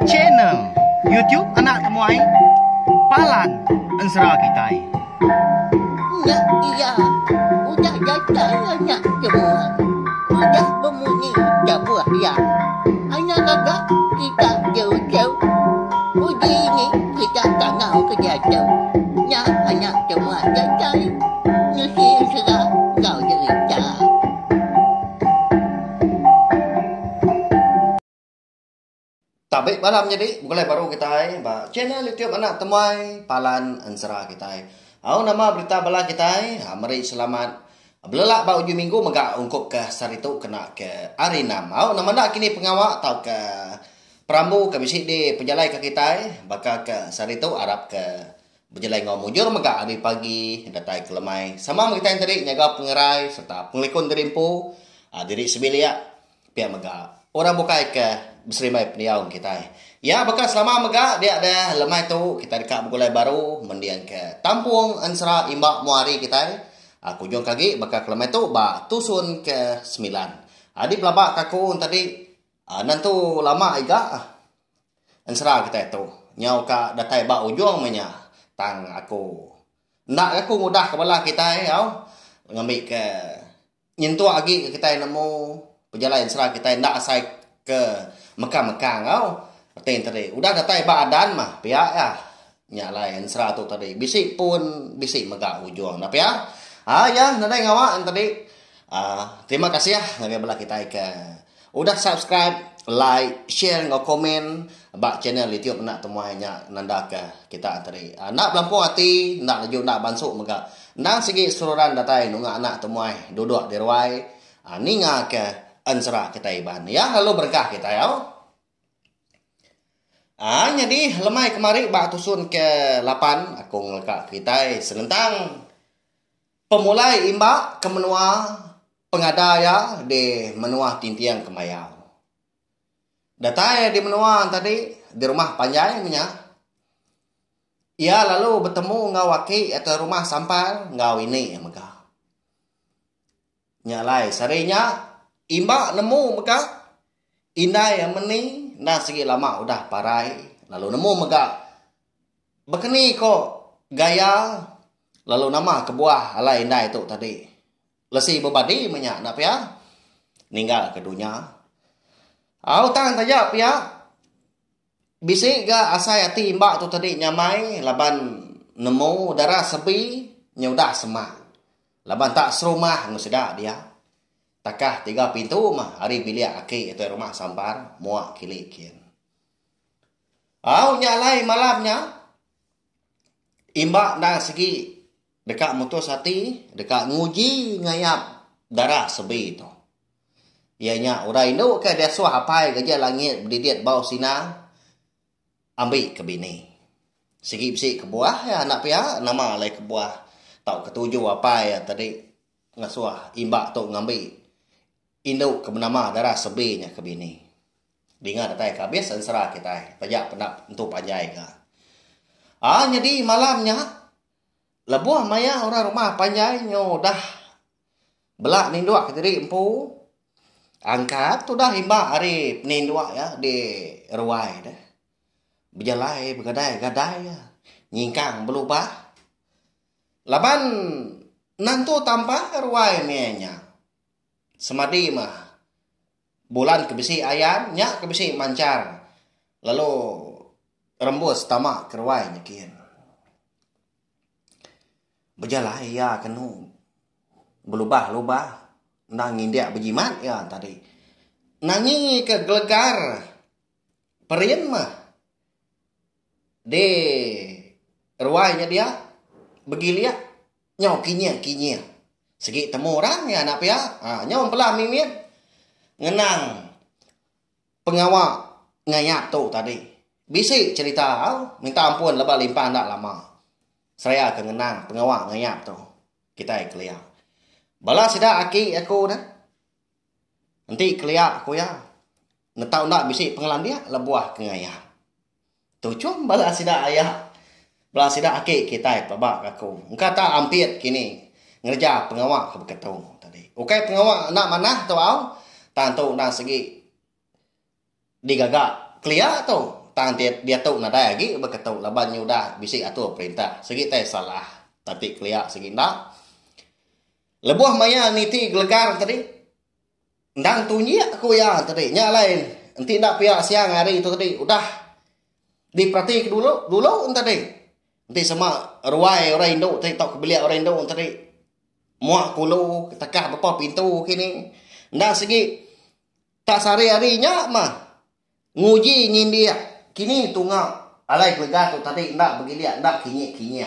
channel YouTube anak temuai Palan Ensera kita. Ya, iya. Udah datang anak semua. Udah berbunyi sebuah ya. Anak kakak kita jauh-jauh. Uji ini kita tak mau kejatuh. Ya, anak semua datang. Nusi serah kau cerita. Tabik malam jadi mulai baru kita ba channel YouTube anak temuai Palan Ensera kita. Au nama berita bala kita mari selamat belelak ba uju minggu megak ungkup ke saritu kena ke Arinam. Au nama nak kini pengawak tau ke Perambu ke bisik di penjalai ke kita bakal ke saritu Arab ke berjalai ngau mujur megak hari pagi datai ke lemai. Sama kita yang tadi nyaga pengerai serta pengelikun terimpu diri sebilia pihak megak. Orang bukai ke berserimai peniaung kita. Ya, bakal selama mega dia ada lemah tu kita dekat bergulai baru mendiang ke Tampung Ensera Imbak Muari kita. Aku jong kaki bakal ke lemah tu ba tusun ke 9. Adi pelabak kaku tadi nantu lama iga Ensera kita tu. Nyau ka datai ba ujung menya tang aku. Nak aku mudah kepala kita ngambil ke nyentuh lagi kita nemu perjalanan Ensera kita ndak asai ke Mekah-Mekah kau. Tadi udah datai badan mah pihak ya. Nyalain Ensera tu tadi. Bisik pun bisik megak ujung. Tapi ya. Ya nadai ngawak tadi. Terima kasih ya ngagai belah kita ke. Udah subscribe, like, share, ngau komen bak channel YouTube nak temuainya nanda ke kita tadi. Nak pelampung hati, nak laju nak bansuk megak. Nang segi seluruhan datai nunga anak temuai duduk di ruai. Ninga ke Ensera kita iban. Ya, lalu berkah kita ya. Jadi lemai kemari bak tusun ke 8 aku ngelakak kita senentang pemulai imbak ke menua pengada ya di menua tintiang kemayau. Datai di menua tadi di rumah panjai minyak. Ya lalu bertemu ngawaki atau rumah sampal ngau ini ya megah. Nyalai sarinya imbak nemu megak indai yang meni nah segi lama udah parai lalu nemu megak bekeni kok gaya lalu nama kebuah ala indai itu tadi lesi bebadi menyak nak ya ninggal ke dunia au tang tajak ya bisik ga asai ati imbak tu tadi nyamai laban nemu darah sebi nyudah semak laban tak serumah ngusedak dia takah 3 pintu mah hari bilik aki itu rumah sampar muak kilikin. Nyalai malamnya imbak dah segi dekat mutus hati dekat nguji ngayap darah sebi itu. Ianya urai induk ke dia suah apai kerja langit berdidit bau sinar ambil ke bini. Segi bisik kebuah ya anak pihak nama lai kebuah tau ketujuh apa ya tadi ngasuah imbak tu ngambil induk ke nama darah sebinya ke bini. Dengar datai habis Ensera kita. Tajak pendap untuk panjai ka. Jadi malamnya lebuah maya orang rumah panjai nyo dah belak ninduak ke diri empu. Angkat tu dah imbak hari ninduak ya di ruai dah. Berjalai bergadai-gadai ya. Nyingkang berubah. Laban nantu tanpa ruai mianya. Semadi mah bulan kebisi ayam nyak kebisi mancar lalu rembus tamak keruai nyakin berjalan ya kenu berubah-ubah nang india berjimat ya tadi nangi ke gelegar perian mah de ruainya dia begilia nyokinya segi temu orang ya anak pihak. Nyawa pelah mimit. Ngenang. Pengawak ngayap tu tadi. Bisik cerita. Minta ampun lebar limpah tak lama. Saya akan ngenang pengawak ngayap tu. Kita keliak. Bala sida aki aku dah. Nanti keliak aku ya. Netau nak bisik pengelan dia. Lebuah ke ngayap. Tu cum bala sida ayah. Bala sida aki kita pabak aku. Engkau tak ampit kini. Ngerja pengawak ke beketung tadi. Ukai pengawak nak mana tu au? Tantu nak segi digagak kelia tu tang dia tu nadai lagi berkata laban nyudah bisi atur perintah segi teh salah tapi kelia segi ndak lebuh maya niti gelegar tadi ndang tunyi aku ya tadi nya lain nanti ndak pihak siang hari itu tadi udah diperhati dulu tadi nanti sama ruai orang Indo tadi tok kebelia orang Indo tadi muak kulu tekah bepa pintu kini ndak segi tak sehari-harinya mah nguji ngindia kini tunggal alai gelegar tu tadi ndak begilia ndak kinyi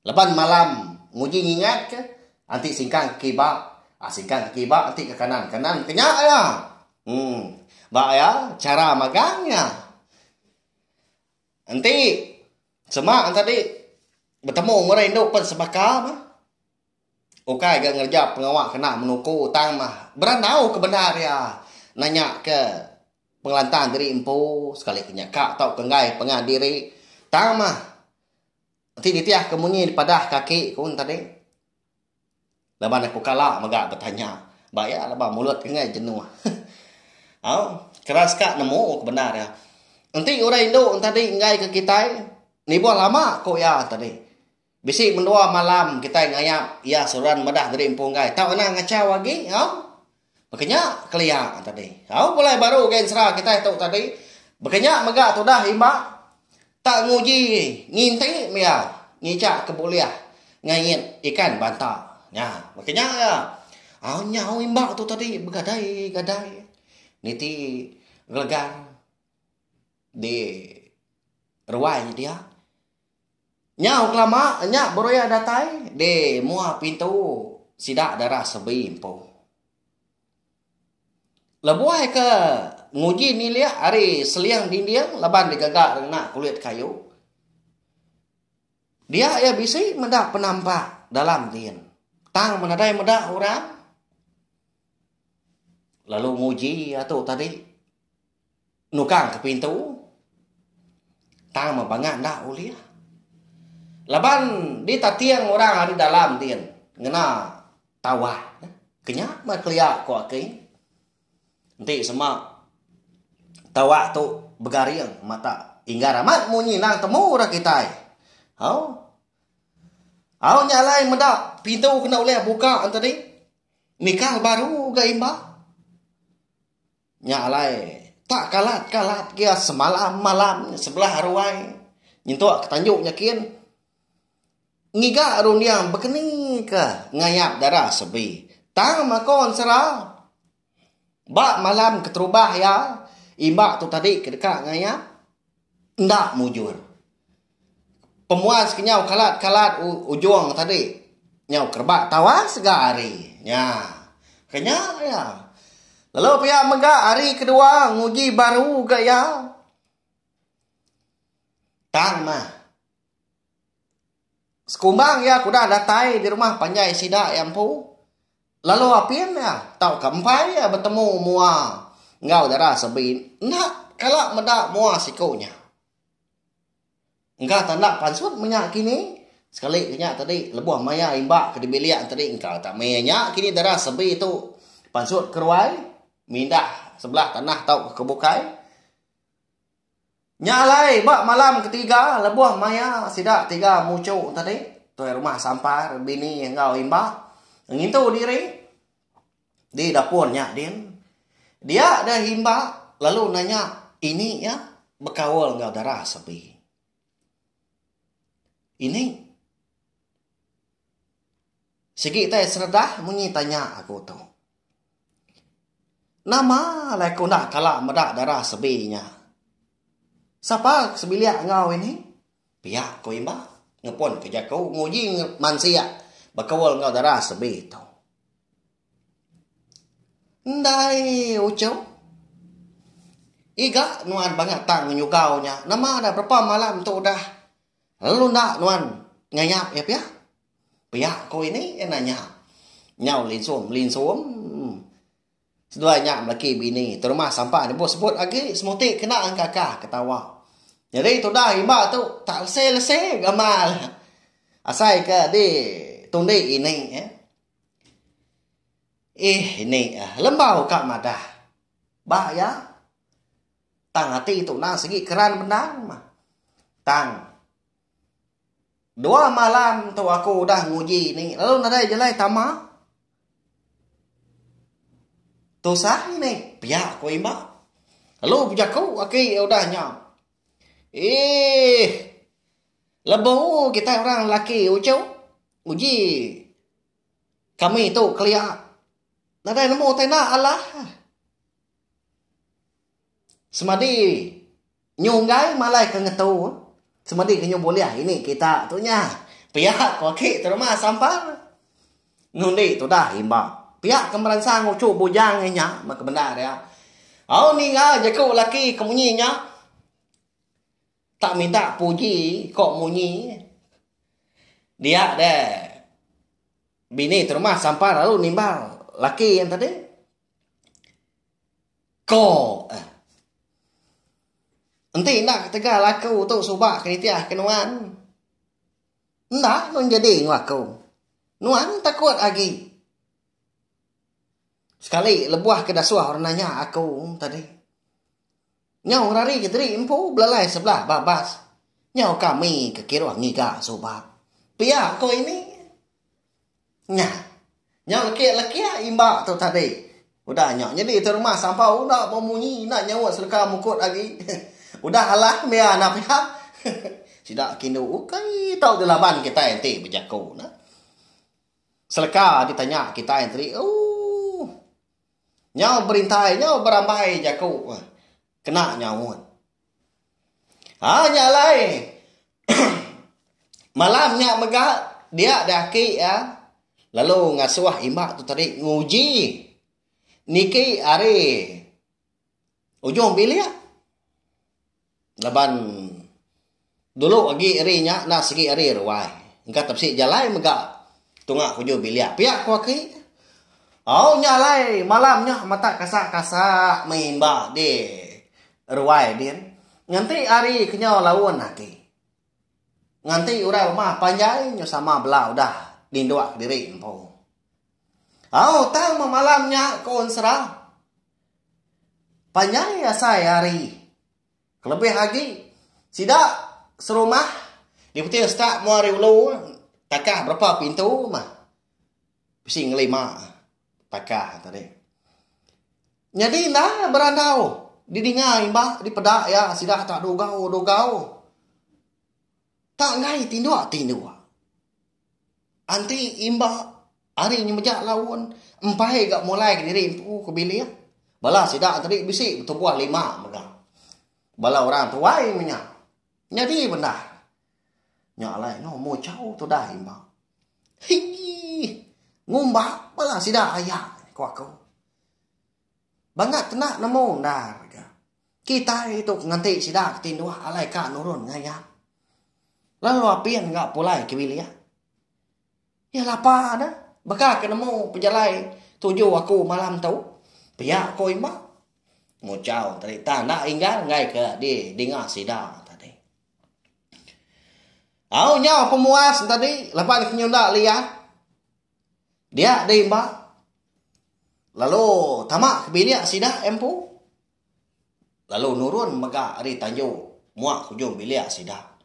leban malam nguji ngingat ke anti singkang kibak singkang kibak anti ke kanan kenyak ya bak ya cara magangnya anti semak tadi bertemu orang Indo pen sebaka mah okai gak ngerja pengawak kena menuku utang mah berandau kebenar ya nanya ke pengelantan diri empu sekali kenyaka atau penggai pengadiri tang mah nanti ditiah kemunyi pada kaki kun tadi laban aku kalah magak bertanya baya laban mulut kengai jenuh keras kak nemu kebenar ya nanti orang Indo tadi ngai ke kita ni buah lama kok ya tadi bisi mendua malam kita ngayap ya suran medah dari empu ngai tahu na ngaca lagi makanya kelia tadi mulai baru gen serah kita itu tadi makanya megak tu dah imba tak nguji nginti mia ngicak kebuliah ngait ikan banta nya makanya ya nyau imba tu tadi begadai niti gelegar di ruai dia nyau kelama nya boroya datai de mua pintu sidak darah sebi empu lebuai ke nguji ni lihat hari seliang dindiang leban digagak nak kulit kayu dia ya bisi mendak penampak dalam din tang menadai medak orang lalu nguji atau tadi nukang ke pintu tang mabangan dak uliah leban di tatiang orang hari dalam din ngena tawa kenyak mah kelia kok ke nanti semua tawa tu begariang mata hingga ramat munyi nang temu orang kita nyalai medak pintu kena oleh buka tadi nikah baru ga imba nyalai tak kalat kia semalam malam sebelah ruai nyentuk ketanjuk nyakin ngiga aruniang bekeni ke ngayap darah sebi tang makon serah bak malam keterubah ya imbak tu tadi kedekat ngayap ndak mujur pemuas kenyau kalat ujung tadi nyau kerbak tawas segari nya kenya ya lalu pihak megak hari kedua nguji baru gaya tang mah sekumbang ya kuda datai di rumah panjai sidak yang pu lalu apin ya tau kampai ya bertemu mua ngau darah sebi nak kalak medak mua sikonya engkau tandak pansut menyak kini sekali kenyak tadi lebuh maya imbak ke dibiliak tadi engkau tak menyak kini darah sebi itu pansut keruai mindah sebelah tanah tau kebukai nyalai bak malam ketiga lebuh maya sidak 3 mucuk tadi tu rumah sampah bini engkau imbak ngintu diri di dapurnya dia ada himba lalu nanya ini ya bekawal engkau darah sepi ini segi teh seredah munyi tanya aku tu nama laku nak kalak medak darah sebinya siapa sebiliak engkau ini pihak ko imba ngepon kerja kau nguji mansia bekawal engkau darah sebi tu ndai ucau iga nuan banget tang nyugaunya nama ada berapa malam tu dah lalu nak nuan ngayap ya pihak kau ini nanya nyau lin suam sedua nyam laki bini terumah sampah ni bos sebut lagi semuti kena angkakah ketawa jadi tu dah imba tu tak lese gamal asai ke di tundi ini ini lembau kak madah bah ya Tang hati tu na segi keran benang mah. Tang. 2 malam tu aku dah nguji ni. Lalu nadai jelai tama. Tu sah ni. Pihak ko imba. Lalu puja ku aki udah nyam. Lebu kita orang lelaki uji. Kami tu kelia. Nadai nemu tena Allah. Semadi nyunggai malai ke ngetu. Semadi ke boleh ini kita tu nya. Pihak kaki terima sampar. Nundi tu dah imba. Pihak kemaran sang ucu bujang nya mak benar ya. Au ni nga jaku laki kemunyinya. Tak minta puji kok munyi. Dia deh. Bini terima sampar lalu nimbal laki yang tadi. Kok nanti nak tegal aku tu subak kenitiah kenuan. Ndak non jadi ngaku. Nuan takut lagi. Sekali lebuah ke dasuah orang nanya aku tadi. Nyau rari ke teri empu belalai sebelah babas. Nyau kami ke kira ngiga subak. Pia kau ini. Nya. Nyau laki-laki imba tu tadi. Udah nyau jadi tu rumah sampai udah memunyi nak nyawa seleka mukut lagi. Udah alah mea nak pihak. Sidak kinu ukai tau delaban kita ente berjaku nah. Seleka ditanya kita ente nyau berintai nyau berambai jaku. Kena nyawun. Nyalai. Malamnya megah dia daki ya. Lalu ngasuah imba tu tadi nguji. Niki are ujung bilik. Laban dulu lagi arinya na segi ari ruai. Engka tapsi jalai megah. Tungak ujung bilik. Piak kuaki. Nyalai malamnya mata kasak-kasak main ba de. Ruai din. Nganti ari kenyau lawan naki. Nganti urai rumah panjai nyo sama belau dah. Dindoak diri empo. Tang malamnya kon serah. Panjai asai hari. Kelebih lagi. Sidak serumah. Di putih stak muari ulu. Takah berapa pintu mah. Pising 5. Takah tadi. Jadi nah berandau. Didingai mbak, di pedak ya, sidak tak dogau. Tak ngai tindua. Anti imba, hari ni mejak lawan, empai gak mulai ke diri impu ke bilik. Bala sidak tadi bisik betul buah 5 megang. Bala orang tuai minyak. Jadi benar. Nyak lain, no mau jauh tu dah imba. Ngumbak, bala sidak ayak, kau. Bangat kena nemu dah. Kita itu nganti sidak tindua alai ka nurun ngaya. Lalu apian enggak pulai ke bilik. Ya lapa dah. Bakal kenemu pejalai tujuh aku malam tu. Pihak kau imba. Mucau tadi tanda inggar ngai ke di dengar sidak tadi. Nyau pemuas tadi lepas kenyunda lihat. Dia imba. Lalu tamak ke bilik sidak empu. Lalu nurun megah ari tanjung. Muak ujung bilik sidak.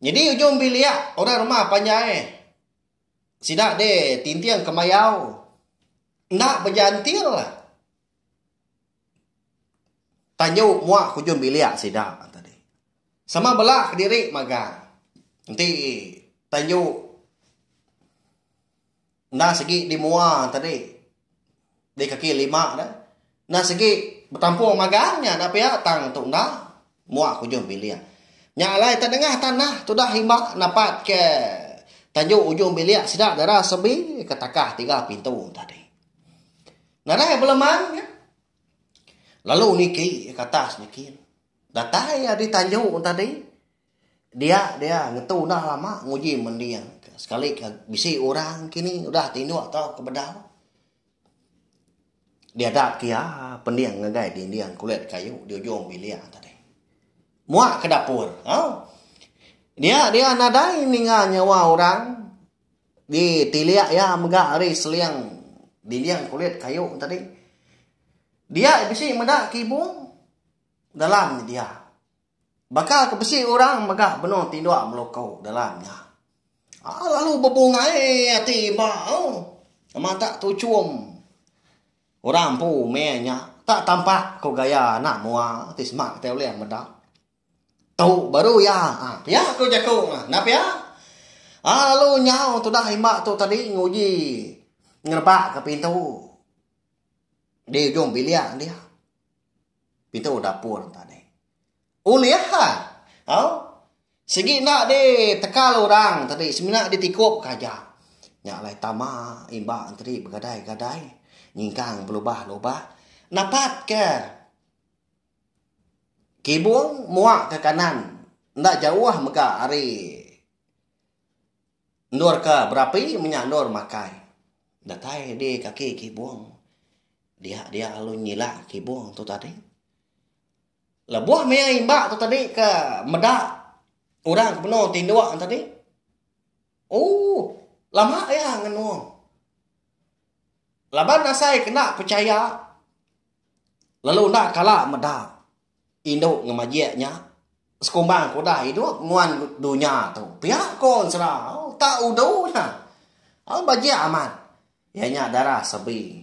Jadi ujung bilik orang rumah panjai. Sidak de tintiang kemayau. Nak berjantil lah. Tanjung muak ujung bilik sidak tadi. Sama belak diri magang. Nanti tanjung. Nah segi di muak tadi. Di kaki 5 dah. Nah segi bertampung magangnya tapi ya tang tu dah muak ujung bilik. Nyalai tengah tanah tu dah himbak napat ke tanjung ujung bilik sidak darah sebi ke takah 3 pintu tadi. Narai beleman ya. Lalu niki ke atas niki. Datai ya di tanjung tadi. Dia ngetu dah lama nguji mendiang. Sekali bisi orang kini udah tinduk atau ke bedal. Dia dak kia pendiang ngegai di indian kulit kayu di ujung bilik tadi. Muak ke dapur. Dia nadai ninga nyawa orang di tiliak ya megah ari seliang di liang kulit kayu tadi. Dia bisi medak kibung. dalam dia. Bakal kebesi orang maka benar tindak melokau dalamnya. Lalu berbungai hati mbak. Memang tak tu cium. Orang pun menya tak tampak kau gaya nak mua tismak teu le medak. Tu baru ya. Ya kau jago. Nap ya. Lalu nyau tu dah mbak tu tadi nguji ngerbak ke pintu. Dia jom biliak dia. Pintu dapur tadi. Lihat. Segi nak dia tekal orang tadi. Semina dia tikup kaja. Nyak lai tama imbak tadi bergadai-gadai. Nyingkang berubah-ubah. Napat ke. Kibung muak ke kanan. Ndak jauh maka hari. Nur ke berapi menyandur makai. Datai dia kaki kibung. Dia lalu nyilak kibung tu tadi. Lebuah mea imbak tu tadi ke medak. Orang ke penuh tinduak tadi. Lama ya ngenuang. Laban nasai kena percaya. Lalu nak kalah medak. Induk ngemajiaknya. Sekumbang kuda hidup nguan dunia tu. Pihak kon serah. Tak udah na. Bajia aman. Ianya darah sebi.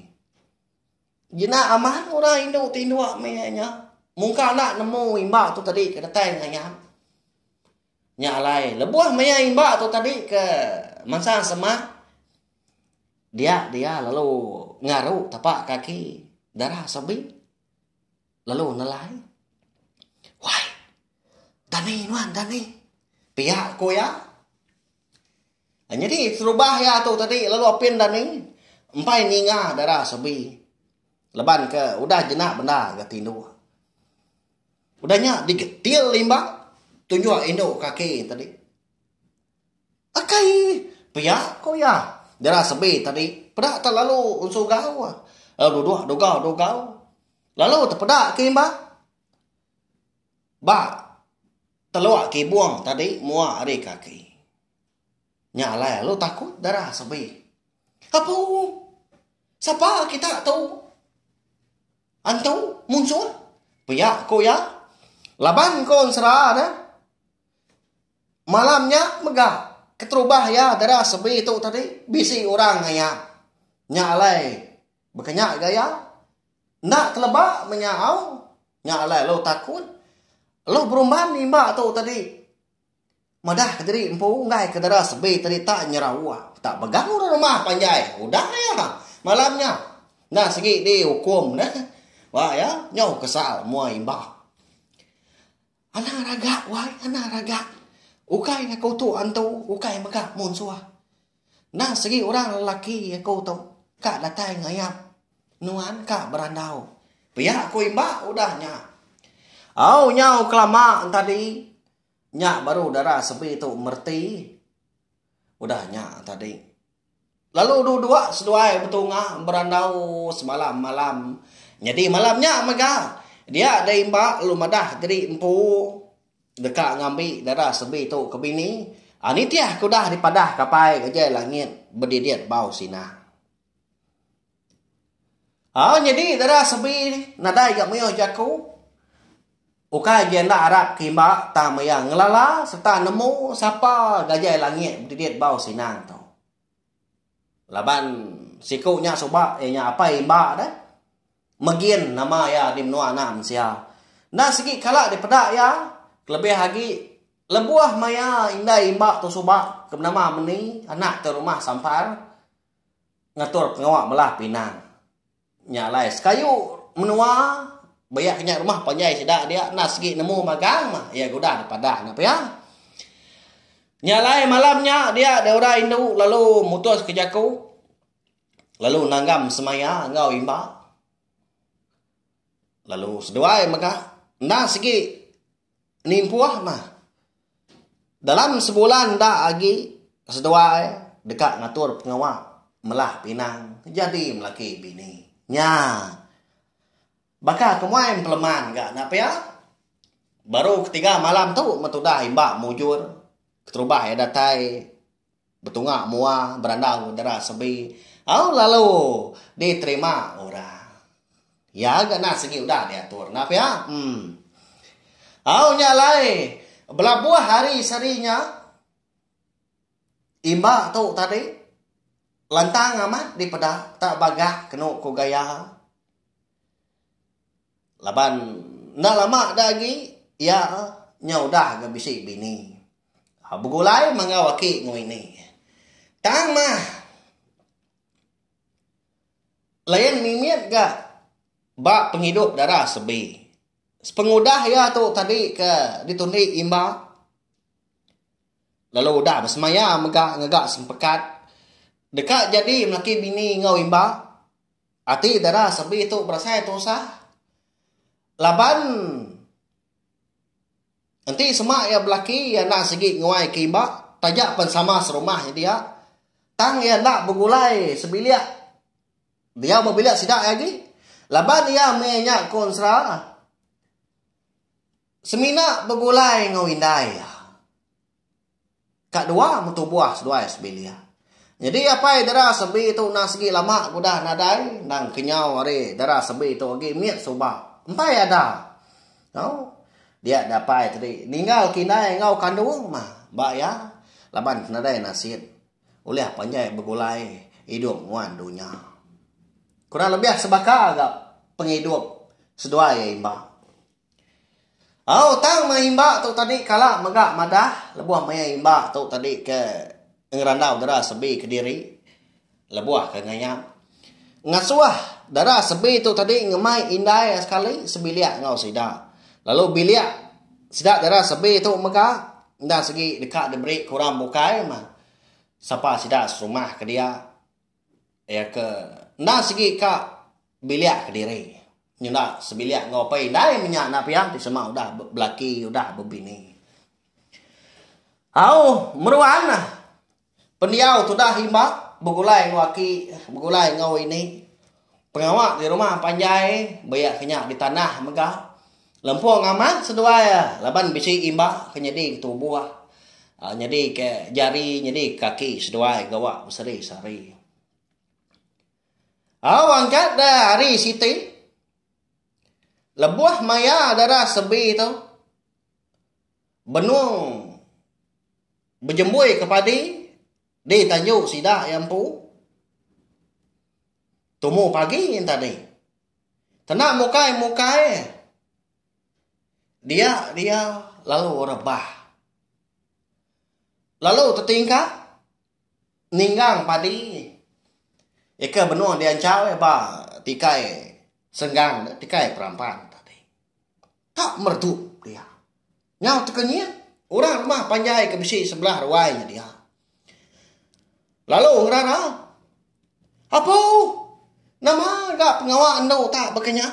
Jina aman orang induk tinduak meanya. Mungkin nak nemu imbak tu tadi ke datang ngayam. Nyalai lebuah maya imbak tu tadi ke masa semak. Dia lalu ngaruh tapak kaki darah sebi. Lalu nelai. Wah. Dani. Pihak ko ya. Jadi serubah ya tu tadi lalu apin Dani. Empai ninga darah sebi. Leban ke udah jenak benda ke tindu. Udahnya digetil limbang. Tunjuk induk kaki tadi. Akai. Pihak ko ya. Darah sebi tadi. Pedak terlalu unsur gau. Lalu dugau. Lalu terpedak ke imbang. Teluak ke buang tadi. Muak hari kaki. Nyalai lu takut darah sebi. Apa? Siapa kita tahu? Antu muncul? Pihak ko ya. Laban kon serah dah. Malamnya megah. Keterubah ya darah sebi itu tadi. Bisi orang ngaya. Nyalai. Berkenyak gaya. Nak kelebak menyau. Nyalai lu takut. Lu berumban ni mbak tu tadi. Madah ke diri empu. Ngai ke darah sebi tadi tak nyerawa. Tak pegang rumah panjai. Udah ya. Malamnya. Nah segi di hukum dah. Wah ya. Nyau kesal mua imbak. Anak raga. Ukai kau tu antu. Ukai megak munsua. Nah segi orang lelaki kau tu. Kak datang ngayap. Nuan kak berandau. Pihak ku imbak udahnya. Nyau kelamaan tadi. Nyak baru darah sepi tu merti. Udahnya tadi. Lalu dua seduai betungah berandau semalam malam. Jadi malamnya megah. Dia ada imbak lu madah dari empu. Dekat ngambil darah sebi tu ke bini. Ni tiah kudah dipadah kapai kerja langit. Berdidiat bau sinah. Jadi darah sebi nadai gak meyo jaku. Ukai jenda Arab kimbak tamayang ngelala serta nemu siapa gajah langit berdidiat bau sinang tu. Laban sikunya soba nya apa imbak dah. Megin nama ya dimnua nam sia. Nah segi kalak dipedak ya. Lebih lagi lebuah maya indah imbak tu soba ke nama meni anak ke rumah sampar ngatur pengawak melah pinang. Nyalai kayu menua bayak kenyak rumah panjai sedak dia nak segi nemu magang mah ya gudah dipadah napa ya. Nyalai malamnya dia daura indu lalu mutus ke jaku. Lalu nanggam semaya ngau imbak. Lalu seduai maka nah segi nimpuah mah. Dalam sebulan dah lagi seduai dekat ngatur pengawak melah pinang jadi melaki bini. Nya. Bakal kemuan peleman gak napa ya? Baru ketiga malam tu metudah imbak mujur. Keterubah ya datai betungak mua berandau darah sebi. Lalu diterima orang. Ya gak nak segi udah diatur. Napa ya? Au nyalai belabuah hari sarinya imba tu tadi lantang amat di pedah tak bagah kena ko gaya. Laban nak lama lagi ya nyaudah ga bisi bini. Bugulai mangawaki ngoini. Tang mah layan mimiat ga ba penghidup darah sebi. Pengudah ya tu tadi ke ditundi imba. Lalu udah bersemaya ngegak sempekat. Dekat jadi melaki bini ngau imba. Ati darah sebi itu berasa itu sah. Laban nanti semak ya belaki ya nak segi nguai ke imba. Tajak pun sama serumah dia. Tang ya nak bergulai sebiliak. Dia berbiliak sidak lagi. Laban dia menyak konsra. Semina bergulai ngau indai. Kak dua mutu buah sedua sebelia. Jadi apa darah sebi itu nak segi lama kudah nadai nang kenyau hari darah sebi itu lagi miat soba. Empai ada. Tahu? Dia dapai tadi ninggal kinai ngau kandung mah. Ba ya laban nadai nasit. Oleh panjai bergulai hidup nguan dunia. Kurang lebih sebaka agak penghidup sedua ya imba. Au tang mahimba tu tadi kala megak madah lebuah maya imba tu tadi ke ngerandau darah sebi ke diri lebuah ke ngayam ngasuah darah sebi tu tadi ngemai indai sekali sebiliak ngau sida lalu biliak sida darah sebi tu megak ndan segi dekat diberi kurang bukai mah sapa sida serumah ke dia ya ke ndan segi ka biliak ke diri nyunda sebiliak ngopai dai minyak na piang di semau udah belaki udah bebini. Au meruan pendiau tu dah himba begulai ngaki begulai ngau ini. Pengawak di rumah panjai bayak kenyak di tanah megah. Lempung amat sedua ya laban bisi imba kenyedi tubuh. Nyedi ke jari nyedi kaki sedua gawak besari sari. Au angkat dah hari siti lebuah maya darah sebi itu benung berjembui kepadi di Tanjung Sida Yampu tumu pagi yang tadi tenak mukai dia lalu rebah lalu tertingkap ninggang padi eka benung diancau ba tikai senggang tikai perampan tak merdu dia. Nyau tekenya orang rumah panjai ke besi sebelah ruainya dia. Lalu ngerana apa? Nama gak pengawak endo tak bekenya?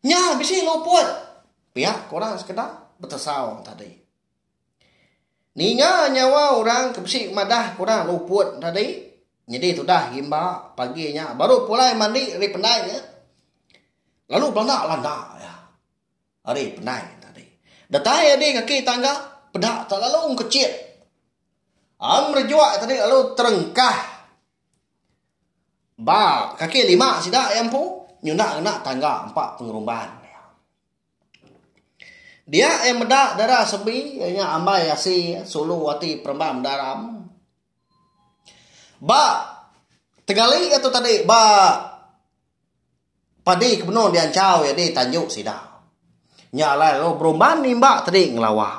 Nya besi luput. Pihak korang sekedar bertesau tadi. Ninya nyawa orang ke besi madah korang luput tadi. Jadi tu dah himba paginya baru pulai mandi dari pendainya. Lalu belanda landa ya. Hari pendai tadi. Datai di kaki tangga pedak tak lalu kecil. Merjuak tadi lalu terengkah. Ba kaki 5 sidak yampu nyunak kena tangga 4 pengerumban. Dia yang medak darah sebi nya ambai asi sulu wati perembam daram. Ba tegali itu tadi ba padi kebenar diancau ya di Tanjung Sida. Nyala lo berumban nimba tadi ngelawah.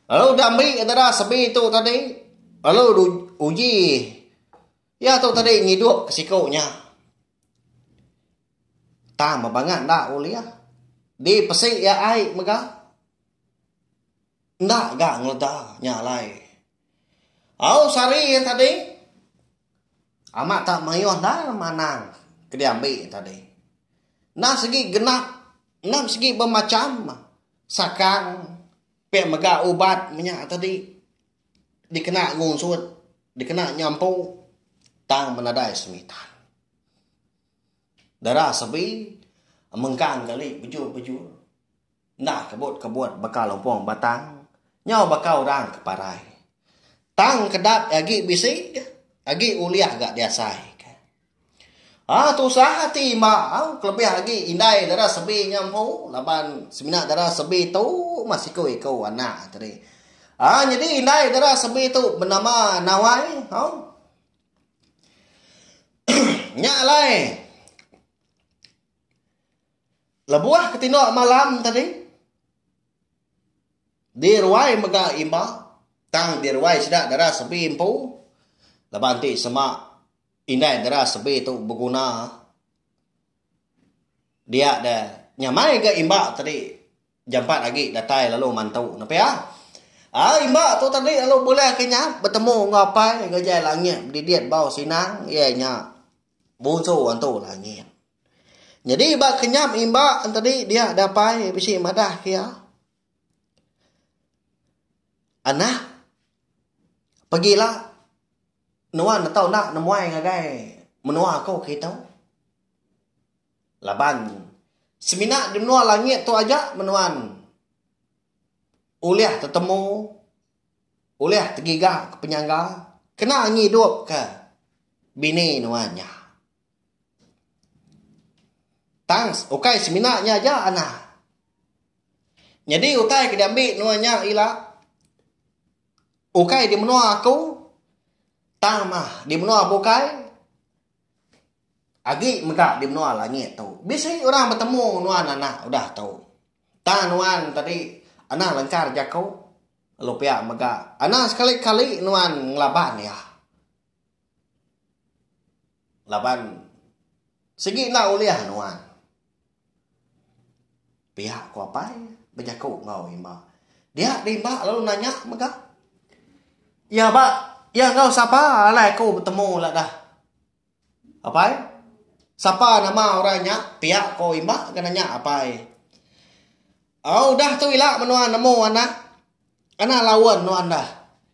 Lalu diambil darah sebi itu tadi. Lalu uji ya tu tadi ngidup kesikonya. Tama banget dah uliah. Di pesik ya air megah. Ndak gak ngeledak nyalai. Au sari yang tadi. Amat tak mayuh dah manang. Kediambil tadi. Nah segi genap. Nah segi bermacam. Sakang. Pek megah ubat minyak tadi. Dikena ngungsut. Dikena nyampu. Tang menadai semitan. Darah sebi. Mengkang kali bejur-bejur. Nah kebut-kebut bakal lompong batang. Nyau bakal orang keparai. Tang kedap agi bisik. Agi uliah gak diasai. Tu usaha ti ma kelebih lagi indai darah sebi nyampu laban semina darah sebi tu masih kau anak tadi. Jadi indai darah sebi tu bernama Nawai. Nyak lai. Lebuah ketinok malam tadi. Dirwai mega imba. Tang dirwai sedak darah sebi impu. Laban ti semak indai darah sebi tu berguna. Dia ada nyamai ke imba tadi. Jampat lagi datai lalu mantu. Napa ya? Imba tu tadi lalu boleh kenyap bertemu ngapai gajah langit didiat bau sinang ianya bunso antu langit. Jadi ba kenyap imba tadi dia dapai bisi madah kia. Anak pergilah nuan tau nak nemuai ngagai menua kau kita. Laban semina di menua langit tu aja menuan. Uliah tetemu. Uliah tergiga ke penyangga. Kena ngidup ke bini nuannya. Tangs, ukai seminaknya aja anak. Jadi utai ke diambil nuannya ilah. Ukai di menua aku. Tamah di menua bukai. Agi megak di menua langit tu. Biasanya orang bertemu nuan anak udah tahu. Nuan tadi anak lengkar jakau. Lalu pihak megak. Anak sekali-kali nuan ngelaban ya. Laban. Segi nak uliah nuan. Pihak ku apa ya? Berjakau ngau imba. Dia imba lalu nanya megak. Ya pak. Ya kau siapa? Alai kau bertemu lah dah. Apa ya? Siapa nama orangnya? Pihak kau imba kan nanya apa ya? Dah tu ilah menuan nemu anak. Anak lawan nuan dah.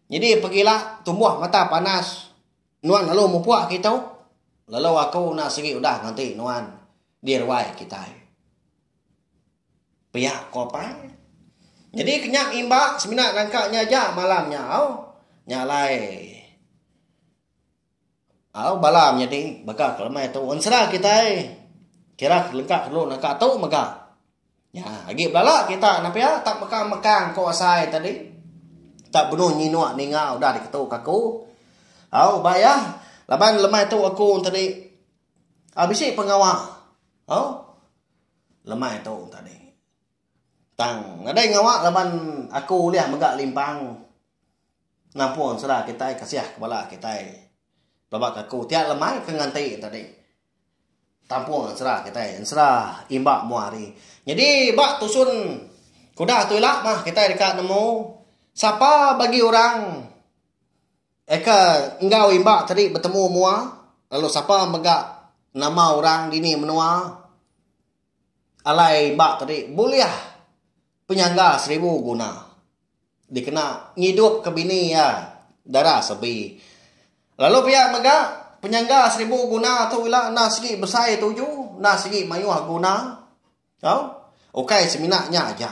Jadi pergilah tumbuh mata panas. Nuan lalu mempuak kita. Lalu aku nak segi udah nanti nuan dirwai kita. Pihak kau apa? Jadi kenyak imba seminat langkahnya aja malamnya. Nyalai. Balam jadi bakal kelemai tu. Ansera kita kira lengkap dulu nak tu mega. Ya, lagi belala kita napa ya tak mekang ko asai tadi. Tak bunuh nyinua ninga udah diketu kaku. Bayah. Laban lemai tu aku tadi. Habis pengawal. Lemai tu tadi. Tang, ada ngawak laban aku lihat megak limpang. Nampun sudah kita kasih kepala kita. Babak aku tiap lemai ke nganti tadi. Tampung serah kita. Serah imbak muari. Jadi bak tusun kuda tu ilak mah kita dekat nemu. Siapa bagi orang engkau imbak tadi bertemu mua. Lalu siapa megak nama orang dini menua. Alai bak tadi boleh penyangga 1000 guna. Dikena ngidup ke bini ya. Darah sebi. Lalu pihak megak penyangga 1000 guna tu ilah nak segi bersai 7. Nak segi mayuh guna. Okey seminaknya aja.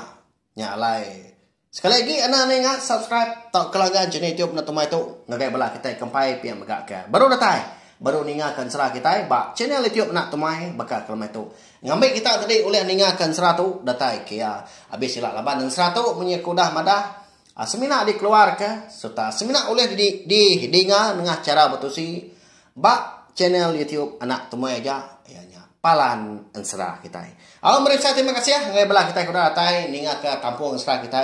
Nyalai. Sekali lagi anda ingat subscribe tak kelanggan channel YouTube na tumai tu. Ngagai bala kita kempai pihak megak ke. Baru datai. Baru ningakan serah kita. Bak channel YouTube nak tumai bakal kelemai tu. Ngambil kita tadi oleh ningakan serah tu. Datai ke ya. Habis silap laban dan serah tu. Menyekudah madah. Semina dikeluar ke serta semina oleh didinga dengan cara bertusi bak channel YouTube anak tumai aja ianya Palan Ansera kita. Mereka terima kasih ya ngai belah kita kuda atai ninga ke kampung Ansera kita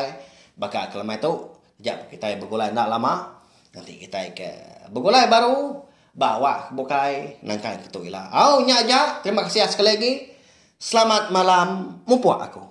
bakal kelemai tu jap kita bergulai nak lama nanti kita ke bergulai baru bawa bukai nangkai ketu ila. Nya aja terima kasih sekali lagi. Selamat malam mumpuak aku.